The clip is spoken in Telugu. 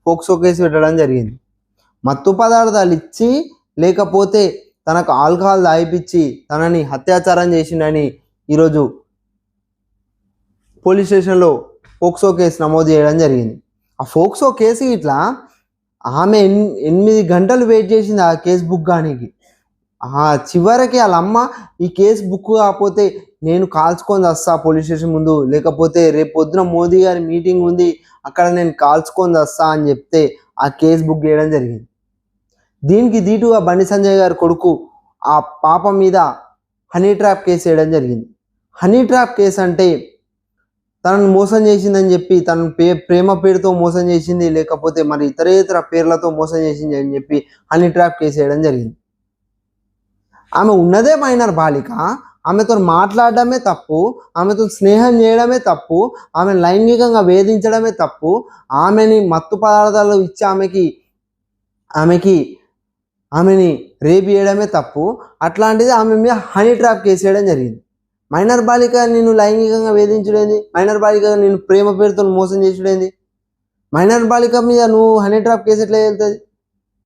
పోక్సో కేసు పెట్టడం జరిగింది. మత్తు పదార్థాలు ఇచ్చి లేకపోతే తనకు ఆల్కహాల్ తాగిపించి తనని అత్యాచారం చేసిండని ఈరోజు పోలీస్ స్టేషన్లో పోక్సో కేసు నమోదు చేయడం జరిగింది. ఆ పోక్సో కేసు ఇట్లా ఆమె 8 గంటలు వెయిట్ చేసింది ఆ కేసు బుక్ కానీకి. చివరికి వాళ్ళ అమ్మ ఈ కేసు బుక్ కాకపోతే నేను కాల్చుకొని వస్తా పోలీస్ స్టేషన్ ముందు, లేకపోతే రేపు పొద్దున మోదీ గారి మీటింగ్ ఉంది అక్కడ నేను కాల్చుకొని వస్తా అని చెప్తే ఆ కేసు బుక్ చేయడం జరిగింది. దీనికి దీటుగా బండి సంజయ్ గారి కొడుకు ఆ పాప మీద హనీ ట్రాప్ కేసు వేయడం జరిగింది. హనీ ట్రాప్ కేసు అంటే తనను మోసం చేసిందని చెప్పి తన ప్రేమ పేరుతో మోసం చేసింది, లేకపోతే మరి ఇతర పేర్లతో మోసం చేసింది అని చెప్పి హనీ ట్రాప్ కేసు వేయడం జరిగింది. ఆమె ఉన్నదే మైనర్ బాలిక, ఆమెతో మాట్లాడడమే తప్పు, ఆమెతో స్నేహం చేయడమే తప్పు, ఆమెను లైంగికంగా వేధించడమే తప్పు, ఆమెని మత్తు పదార్థాలు ఇచ్చి ఆమెని రేప్ చేయడమే తప్పు. అట్లాంటిది ఆమె మీద హనీ ట్రాప్ కేసు వేయడం జరిగింది. మైనర్ బాలిక నిన్ను లైంగికంగా వేధించడేంది? మైనర్ బాలిక నేను ప్రేమ పేరుతో మోసం చేసుడేంది? మైనర్ బాలిక మీద నువ్వు హనీ ట్రాప్ కేసు ఎట్లా వెళ్తుంది?